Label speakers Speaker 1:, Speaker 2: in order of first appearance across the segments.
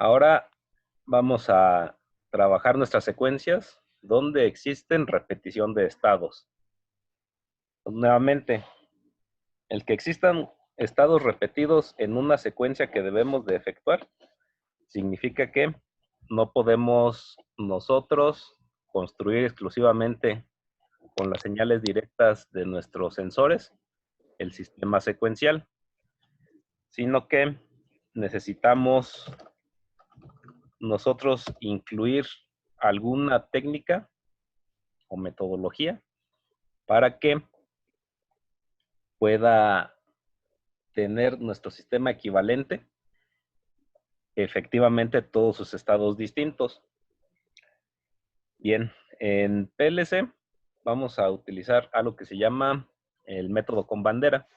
Speaker 1: Ahora vamos a trabajar nuestras secuencias donde existen repetición de estados. Nuevamente, el que existan estados repetidos en una secuencia que debemos de efectuar significa que no podemos nosotros construir exclusivamente con las señales directas de nuestros sensores el sistema secuencial, sino que necesitamos nosotros incluir alguna técnica o metodología para que pueda tener nuestro sistema equivalente efectivamente todos sus estados distintos. Bien, en PLC vamos a utilizar algo que se llama el método con bandera.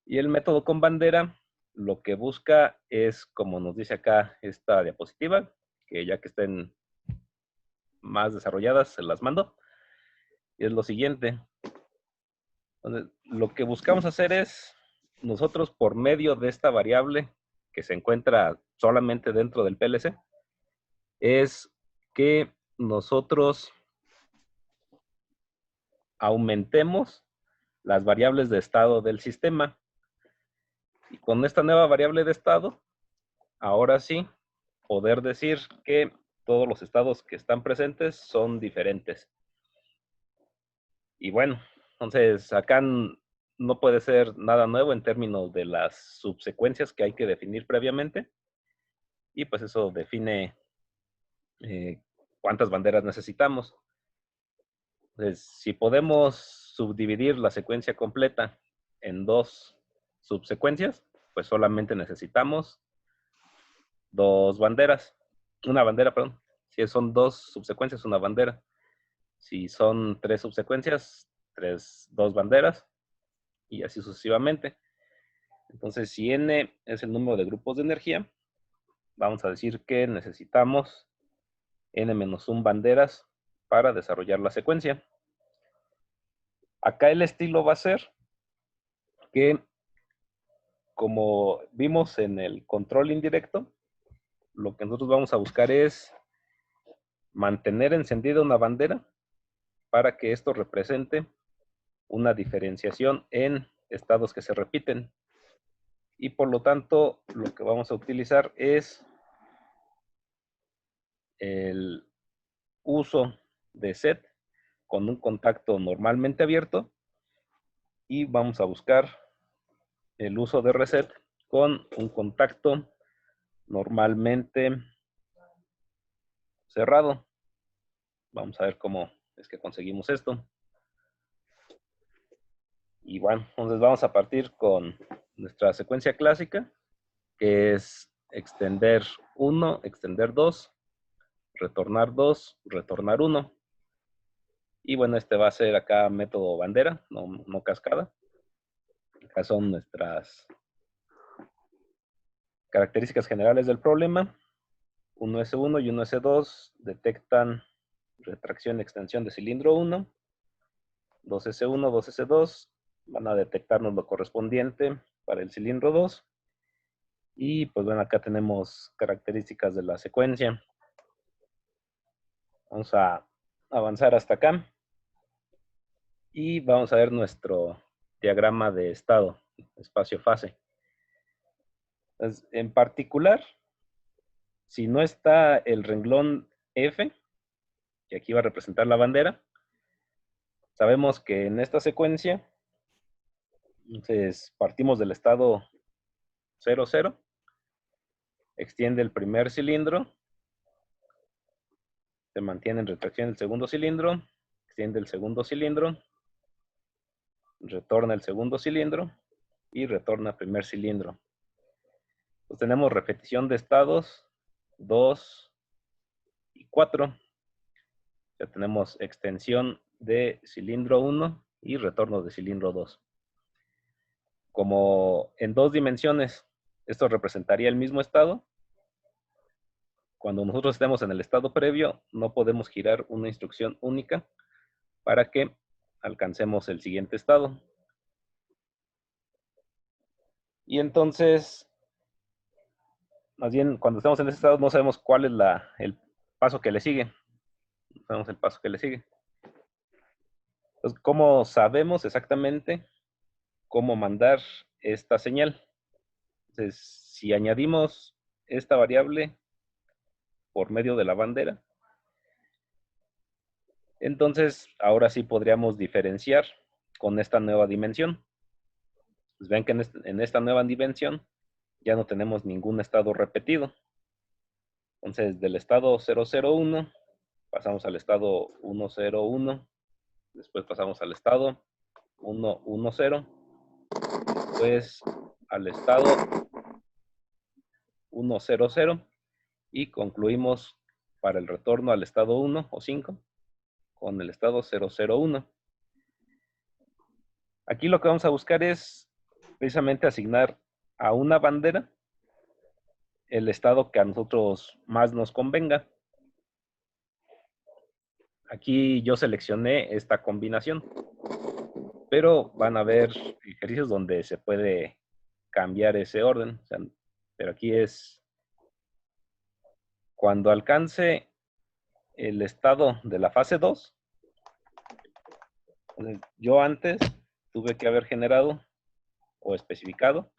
Speaker 1: Y el método con bandera lo que busca es, como nos dice acá esta diapositiva, que ya que estén más desarrolladas se las mando, y es lo siguiente. Entonces, lo que buscamos hacer es, nosotros por medio de esta variable que se encuentra solamente dentro del PLC, es que nosotros aumentemos las variables de estado del sistema. Y con esta nueva variable de estado, ahora sí, poder decir que todos los estados que están presentes son diferentes. Y bueno, entonces acá no puede ser nada nuevo en términos de las subsecuencias que hay que definir previamente. Y pues eso define cuántas banderas necesitamos. Entonces, si podemos subdividir la secuencia completa en dos subsecuencias, pues solamente necesitamos dos banderas. Una bandera, perdón. Si son dos subsecuencias, una bandera. Si son tres subsecuencias, dos banderas. Y así sucesivamente. Entonces, si n es el número de grupos de energía, vamos a decir que necesitamos n-1 banderas para desarrollar la secuencia. Acá el estilo va a ser que, como vimos en el control indirecto, lo que nosotros vamos a buscar es mantener encendida una bandera para que esto represente una diferenciación en estados que se repiten. Y por lo tanto, lo que vamos a utilizar es el uso de set con un contacto normalmente abierto y vamos a buscar el uso de reset con un contacto normalmente cerrado. Vamos a ver cómo es que conseguimos esto. Y bueno, entonces vamos a partir con nuestra secuencia clásica, que es extender 1, extender 2, retornar 2, retornar 1. Y bueno, este va a ser acá método bandera, no cascada. Acá son nuestras características generales del problema. 1S1 y 1S2 detectan retracción y extensión de cilindro 1. 2S1, 2S2 van a detectarnos lo correspondiente para el cilindro 2. Y pues bueno, acá tenemos características de la secuencia. Vamos a avanzar hasta acá. Y vamos a ver nuestro diagrama de estado, espacio-fase. En particular, si no está el renglón F, que aquí va a representar la bandera, sabemos que en esta secuencia, entonces partimos del estado 0, 0, extiende el primer cilindro, se mantiene en retracción el segundo cilindro, extiende el segundo cilindro, retorna el segundo cilindro y retorna el primer cilindro. Entonces tenemos repetición de estados 2 y 4. Ya tenemos extensión de cilindro 1 y retorno de cilindro 2. Como en dos dimensiones, esto representaría el mismo estado. Cuando nosotros estemos en el estado previo, no podemos girar una instrucción única para que alcancemos el siguiente estado. Y entonces, más bien cuando estamos en ese estado no sabemos cuál es el paso que le sigue. No sabemos el paso que le sigue. Entonces, ¿cómo sabemos exactamente cómo mandar esta señal? Entonces, si añadimos esta variable por medio de la bandera, entonces ahora sí podríamos diferenciar con esta nueva dimensión. Pues ven que en esta nueva dimensión ya no tenemos ningún estado repetido. Entonces, del estado 001 pasamos al estado 101, después pasamos al estado 110, después al estado 100 y concluimos para el retorno al estado 1 o 5 con el estado 001. Aquí lo que vamos a buscar es precisamente asignar a una bandera el estado que a nosotros más nos convenga. Aquí yo seleccioné esta combinación, pero van a haber ejercicios donde se puede cambiar ese orden. O sea, pero aquí es cuando alcance el estado de la fase 2. Yo antes tuve que haber generado o especificado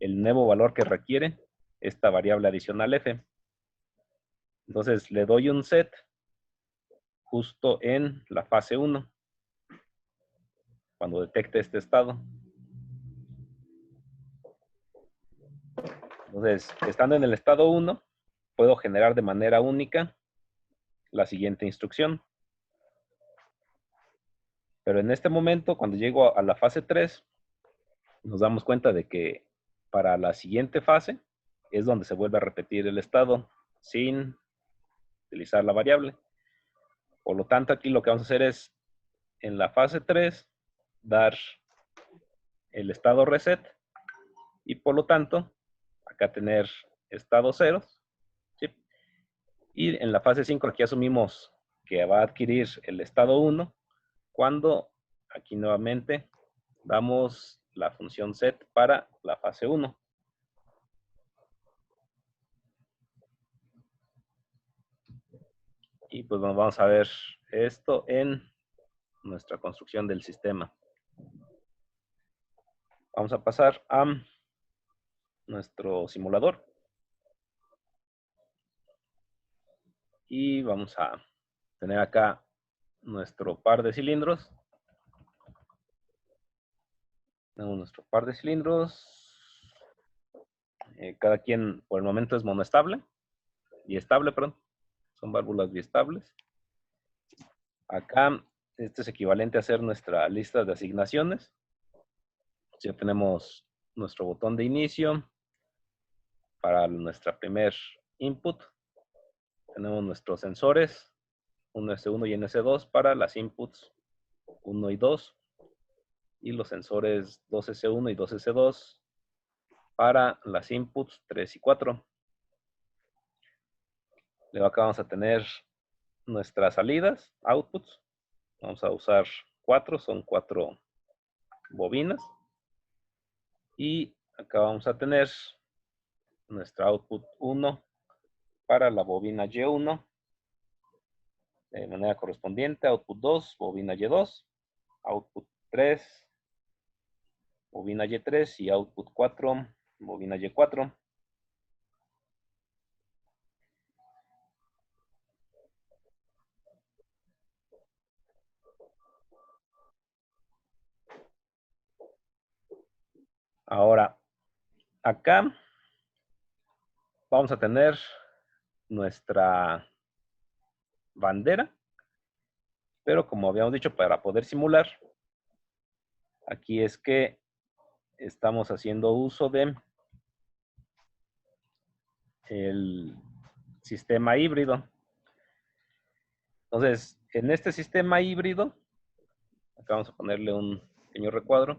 Speaker 1: el nuevo valor que requiere esta variable adicional f. Entonces le doy un set justo en la fase 1, cuando detecte este estado. Entonces, estando en el estado 1, puedo generar de manera única la siguiente instrucción. Pero en este momento, cuando llego a la fase 3, nos damos cuenta de que para la siguiente fase es donde se vuelve a repetir el estado sin utilizar la variable. Por lo tanto, aquí lo que vamos a hacer es, en la fase 3, dar el estado reset y por lo tanto, acá tener estado 0. ¿Sí? Y en la fase 5 aquí asumimos que va a adquirir el estado 1 cuando aquí nuevamente damos la función set para la fase 1. Y pues vamos a ver esto en nuestra construcción del sistema. Vamos a pasar a nuestro simulador. Y vamos a tener acá nuestro par de cilindros. Tenemos nuestro par de cilindros. Cada quien por el momento es monoestable. Biestable, perdón. Son válvulas biestables. Acá, este es equivalente a hacer nuestra lista de asignaciones. Ya tenemos nuestro botón de inicio para nuestra primer input. Tenemos nuestros sensores, un S1 y un S2 para las inputs 1 y 2. Y los sensores 2S1 y 2S2 para las inputs 3 y 4. Luego acá vamos a tener nuestras salidas, outputs. Vamos a usar 4, son 4 bobinas. Y acá vamos a tener nuestra output 1 para la bobina Y1. De manera correspondiente, output 2, bobina Y2, output 3, bobina Y3 y output 4, bobina Y4. Ahora, acá vamos a tener nuestra bandera, pero como habíamos dicho, para poder simular, aquí es que estamos haciendo uso de el sistema híbrido. Entonces, en este sistema híbrido, acá vamos a ponerle un pequeño recuadro.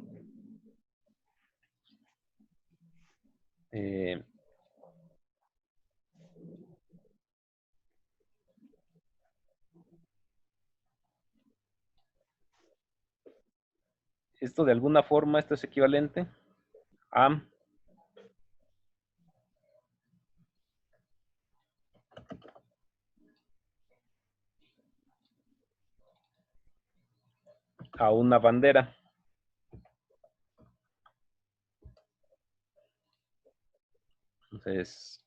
Speaker 1: Esto de alguna forma, esto es equivalente a a una bandera. Entonces,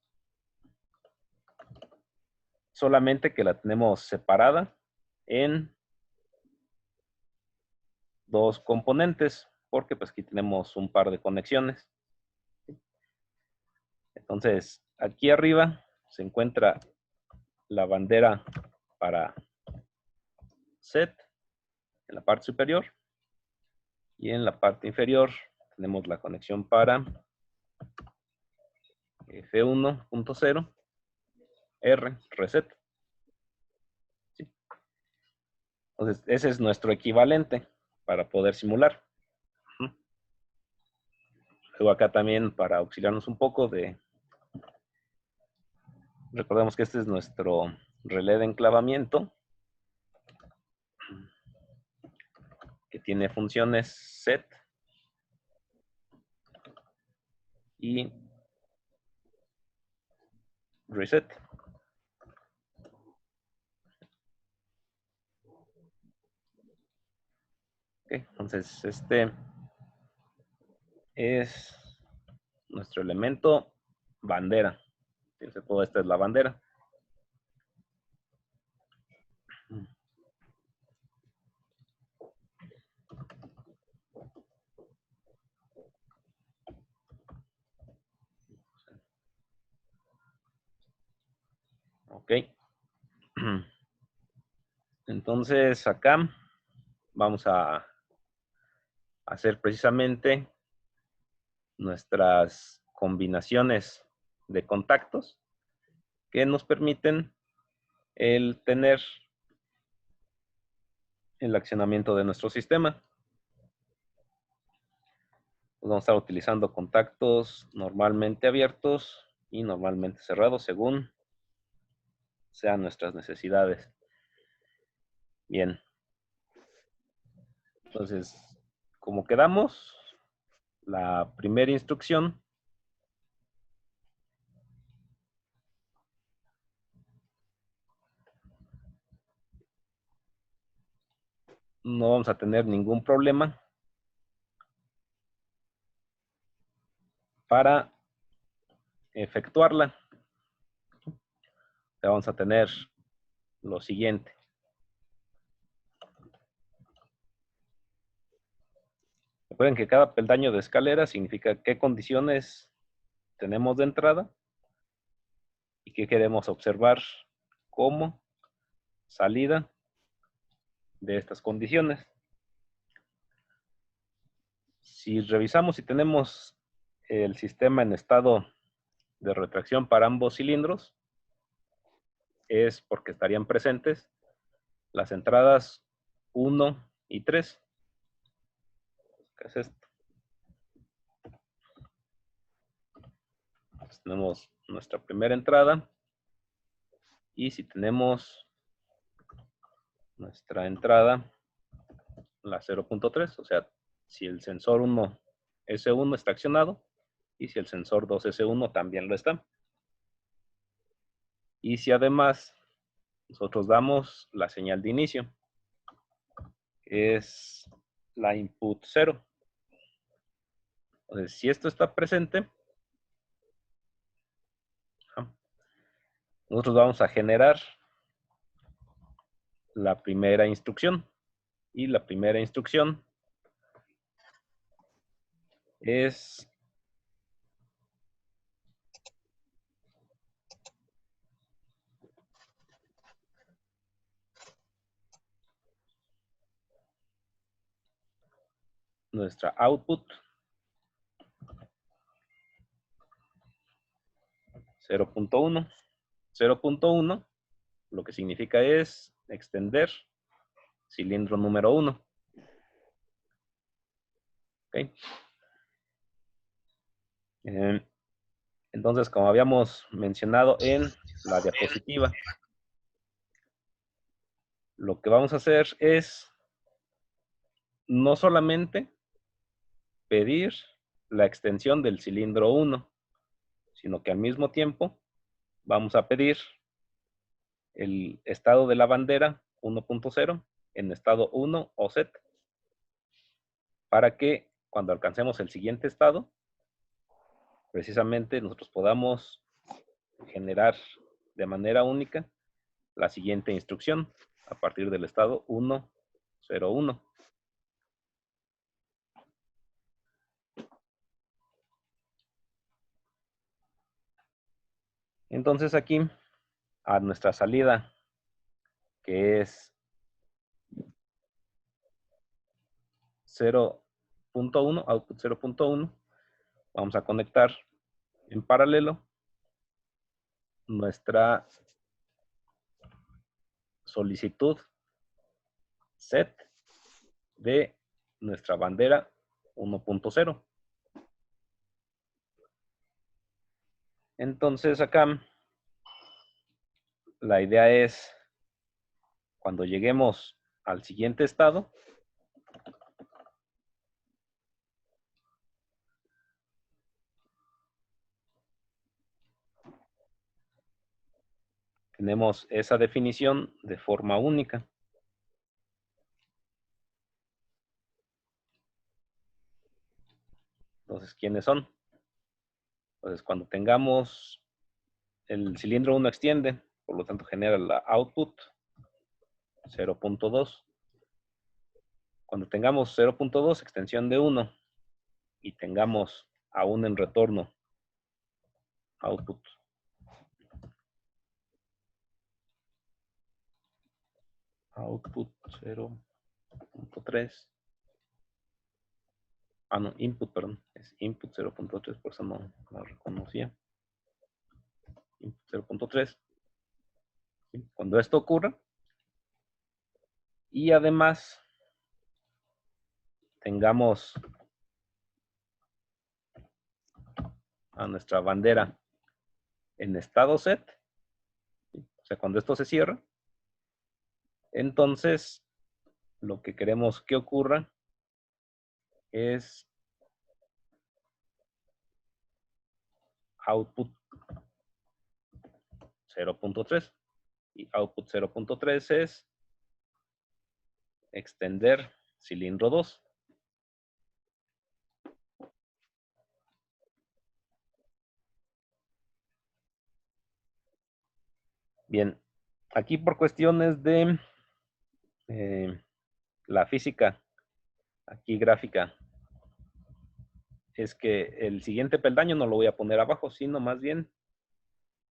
Speaker 1: solamente que la tenemos separada en dos componentes, porque pues aquí tenemos un par de conexiones. Entonces, aquí arriba se encuentra la bandera para set en la parte superior, y en la parte inferior tenemos la conexión para F1.0 R reset. ¿Sí? Entonces, ese es nuestro equivalente para poder simular. Luego acá también, para auxiliarnos un poco recordemos que este es nuestro relé de enclavamiento, que tiene funciones set y reset. Okay, entonces este es nuestro elemento bandera. Fíjense, toda esta es la bandera. Ok. Entonces acá vamos a hacer precisamente nuestras combinaciones de contactos que nos permiten el tener el accionamiento de nuestro sistema. Vamos a estar utilizando contactos normalmente abiertos y normalmente cerrados según sean nuestras necesidades. Bien. Entonces, como quedamos, la primera instrucción no vamos a tener ningún problema para efectuarla. Vamos a tener lo siguiente. Recuerden que cada peldaño de escalera significa qué condiciones tenemos de entrada y qué queremos observar como salida de estas condiciones. Si revisamos si tenemos el sistema en estado de retracción para ambos cilindros, es porque estarían presentes las entradas 1 y 3. ¿Qué es esto? Entonces, tenemos nuestra primera entrada, y si tenemos nuestra entrada, la 0.3, o sea, si el sensor 1 S1 está accionado y si el sensor 2 S1 también lo está. Y si además nosotros damos la señal de inicio, que es la input 0. Entonces, si esto está presente, nosotros vamos a generar la primera instrucción. Y la primera instrucción es nuestra output 0.1. 0.1 lo que significa es extender cilindro número 1. ¿Okay? Entonces, como habíamos mencionado en la diapositiva, lo que vamos a hacer es no solamente pedir la extensión del cilindro 1, sino que al mismo tiempo vamos a pedir el estado de la bandera 1.0 en estado 1 o set. para que cuando alcancemos el siguiente estado, precisamente nosotros podamos generar de manera única la siguiente instrucción a partir del estado 101. Entonces aquí, a nuestra salida, que es 0.1, output 0.1, vamos a conectar en paralelo nuestra solicitud set de nuestra bandera 1.0. Entonces acá la idea es, cuando lleguemos al siguiente estado, tenemos esa definición de forma única. Entonces, ¿quiénes son? Entonces, cuando tengamos el cilindro 1 extiende, por lo tanto genera la output 0.2. Cuando tengamos 0.2, extensión de 1, y tengamos aún en retorno output 0.3. No, input, perdón, es input 0.3, por eso no lo reconocía. Input 0.3. Cuando esto ocurra, y además tengamos a nuestra bandera en estado set, o sea, cuando esto se cierra, entonces lo que queremos que ocurra es output 0.3. Y output 0.3 es extender cilindro 2. Bien, aquí por cuestiones de la física, aquí gráfica, es que el siguiente peldaño no lo voy a poner abajo, sino más bien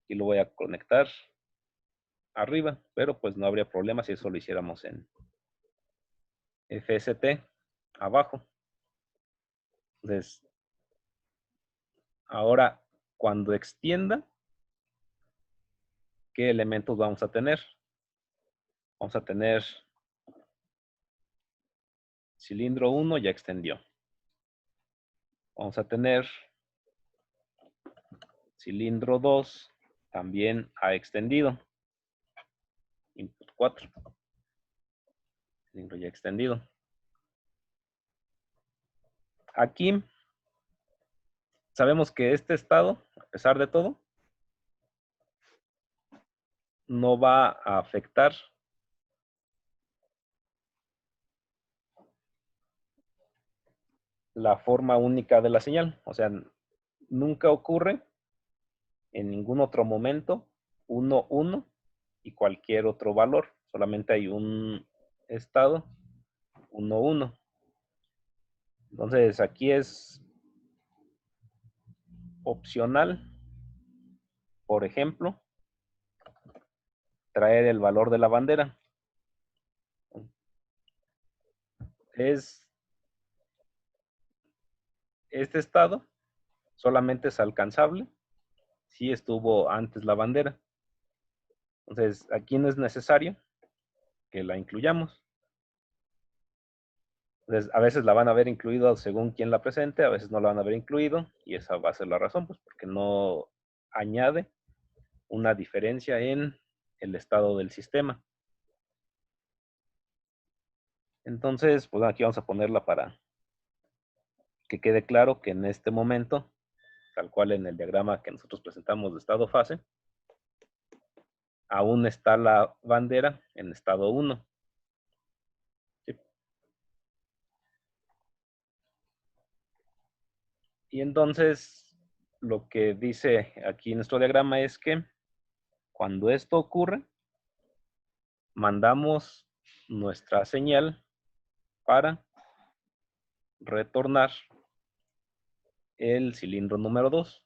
Speaker 1: y lo voy a conectar arriba, pero pues no habría problema si eso lo hiciéramos en FST abajo. Entonces, ahora cuando extienda, ¿qué elementos vamos a tener? Vamos a tener cilindro 1 ya extendió. Vamos a tener cilindro 2 también ha extendido. Input 4. Cilindro ya extendido. Aquí sabemos que este estado, a pesar de todo, no va a afectar la forma única de la señal. O sea, nunca ocurre en ningún otro momento 1, 1 y cualquier otro valor. Solamente hay un estado 1, 1. Entonces aquí es opcional, por ejemplo, traer el valor de la bandera. Este estado solamente es alcanzable si estuvo antes la bandera. Entonces aquí no es necesario que la incluyamos. Entonces, a veces la van a haber incluido según quien la presente, a veces no la van a haber incluido, y esa va a ser la razón, pues porque no añade una diferencia en el estado del sistema. Entonces, pues aquí vamos a ponerla para que quede claro que en este momento, tal cual en el diagrama que nosotros presentamos de estado-fase, aún está la bandera en estado 1. ¿Sí? Y entonces, lo que dice aquí nuestro diagrama es que cuando esto ocurre, mandamos nuestra señal para retornar el cilindro número 2.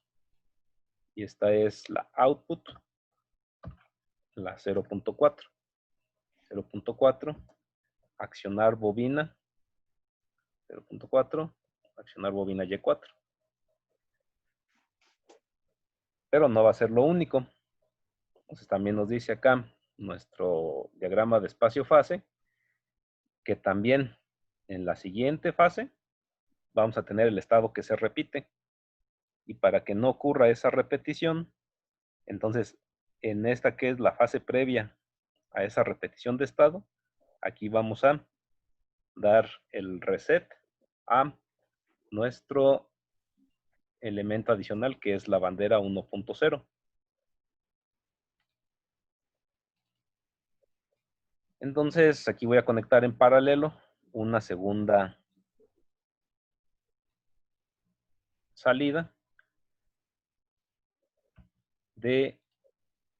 Speaker 1: Y esta es la output, la 0.4. 0.4, accionar bobina 0.4, accionar bobina Y4. Pero no va a ser lo único. Entonces también nos dice acá nuestro diagrama de espacio-fase que también en la siguiente fase vamos a tener el estado que se repite. Y para que no ocurra esa repetición, entonces en esta que es la fase previa a esa repetición de estado, aquí vamos a dar el reset a nuestro elemento adicional que es la bandera 1.0. Entonces aquí voy a conectar en paralelo una segunda salida de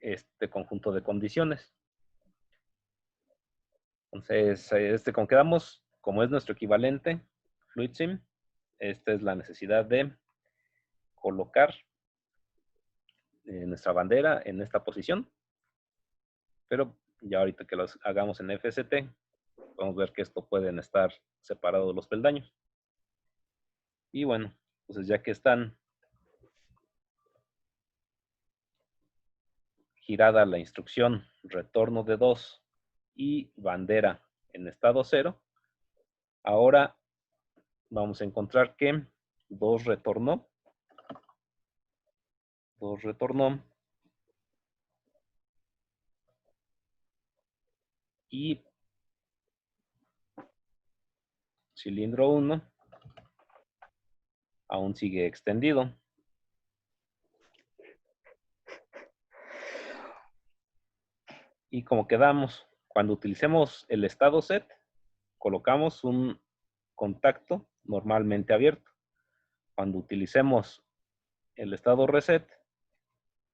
Speaker 1: este conjunto de condiciones. Entonces, con quedamos, como es nuestro equivalente, FluidSim, esta es la necesidad de colocar nuestra bandera en esta posición, pero ya ahorita que los hagamos en FST, podemos ver que esto pueden estar separados los peldaños. Y bueno, entonces ya que están girada la instrucción retorno de 2 y bandera en estado 0, ahora vamos a encontrar que 2 retornó y cilindro 1 aún sigue extendido. Y como quedamos, cuando utilicemos el estado set, colocamos un contacto normalmente abierto. Cuando utilicemos el estado reset,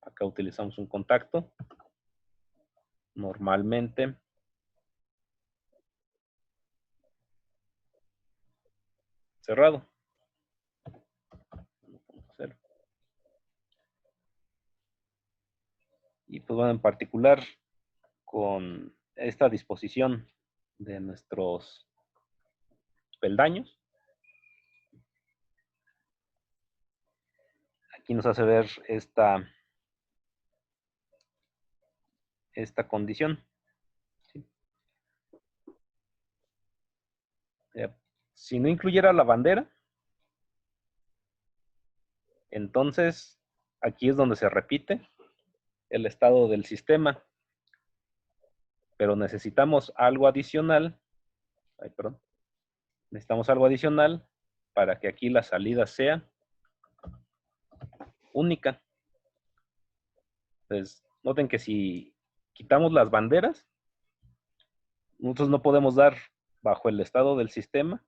Speaker 1: acá utilizamos un contacto normalmente cerrado. Y pues bueno, en particular con esta disposición de nuestros peldaños, aquí nos hace ver esta condición. ¿Sí? Si no incluyera la bandera, entonces aquí es donde se repite el estado del sistema, pero necesitamos algo adicional. Necesitamos algo adicional para que aquí la salida sea única. Entonces, noten que si quitamos las banderas, nosotros no podemos dar bajo el estado del sistema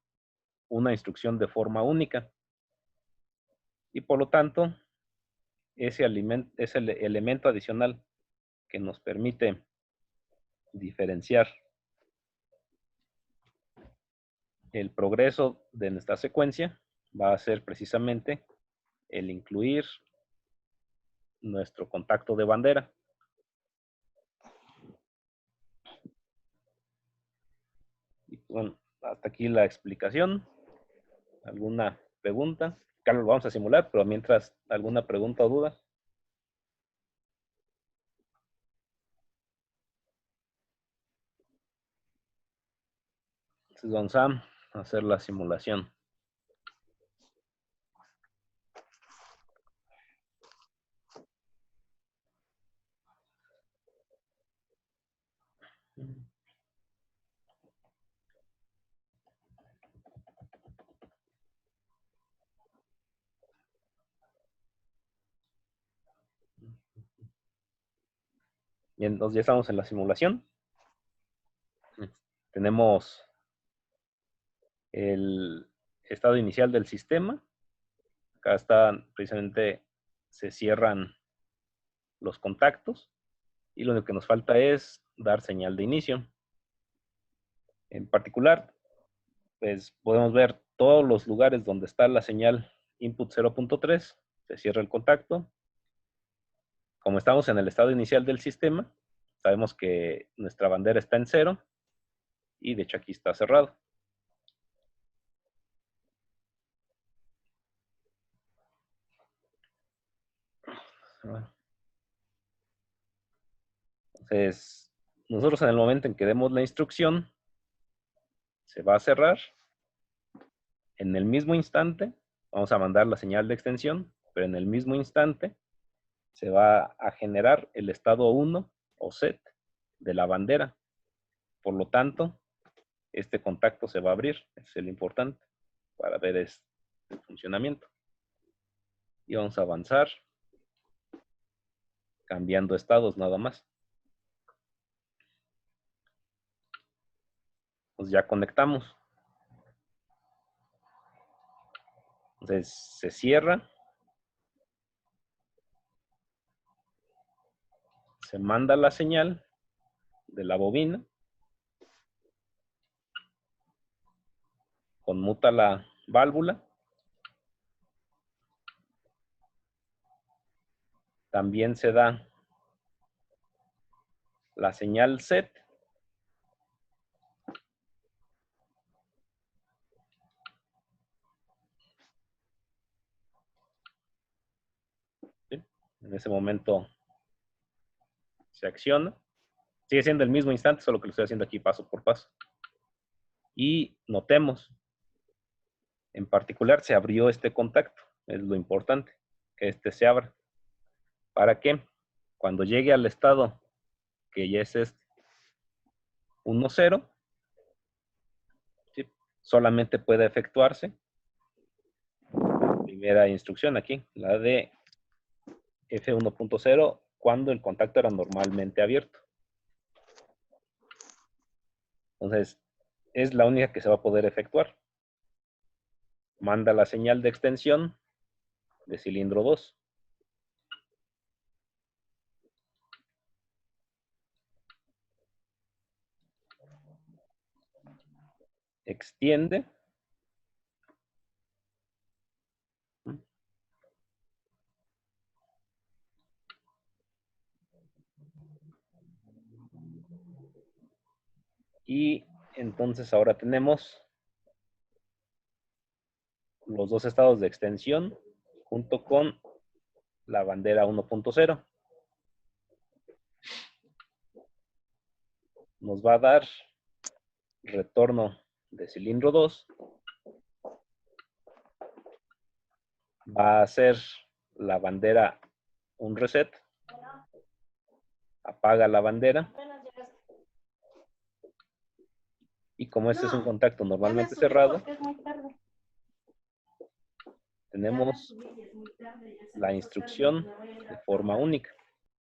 Speaker 1: una instrucción de forma única. Y por lo tanto, ese elemento adicional que nos permite diferenciar el progreso de nuestra secuencia va a ser precisamente el incluir nuestro contacto de bandera. Y bueno, hasta aquí la explicación. ¿Alguna pregunta? Carlos, vamos a simular, pero mientras, ¿alguna pregunta o duda? Entonces vamos a hacer la simulación. Bien, entonces ya estamos en la simulación. Tenemos el estado inicial del sistema Acá están, precisamente se cierran los contactos y lo único que nos falta es dar señal de inicio. En particular, pues podemos ver todos los lugares donde está la señal input 0.3, se cierra el contacto. Como estamos en el estado inicial del sistema, sabemos que nuestra bandera está en 0 y de hecho aquí está cerrado. Entonces, nosotros en el momento en que demos la instrucción, se va a cerrar. En el mismo instante, vamos a mandar la señal de extensión, pero en el mismo instante se va a generar el estado 1 o set de la bandera. Por lo tanto, este contacto se va a abrir. Eso es lo importante para ver el funcionamiento. Y vamos a avanzar cambiando estados nada más. Pues ya conectamos. Entonces se cierra. Se manda la señal de la bobina. Conmuta la válvula. También se da la señal set. ¿Sí? En ese momento se acciona. Sigue siendo el mismo instante, solo que lo estoy haciendo aquí paso por paso. Y notemos, en particular se abrió este contacto. Es lo importante, que este se abra. ¿Para qué? Cuando llegue al estado que ya es este 1.0, ¿sí? Solamente puede efectuarse la primera instrucción aquí, la de F1.0, cuando el contacto era normalmente abierto. Entonces, es la única que se va a poder efectuar. Manda la señal de extensión de cilindro 2. Extiende. Y entonces ahora tenemos los dos estados de extensión junto con la bandera 1.0. Nos va a dar retorno de cilindro 2. Va a hacer la bandera un reset. Apaga la bandera. Y como este es un contacto normalmente cerrado, tenemos la instrucción de forma única.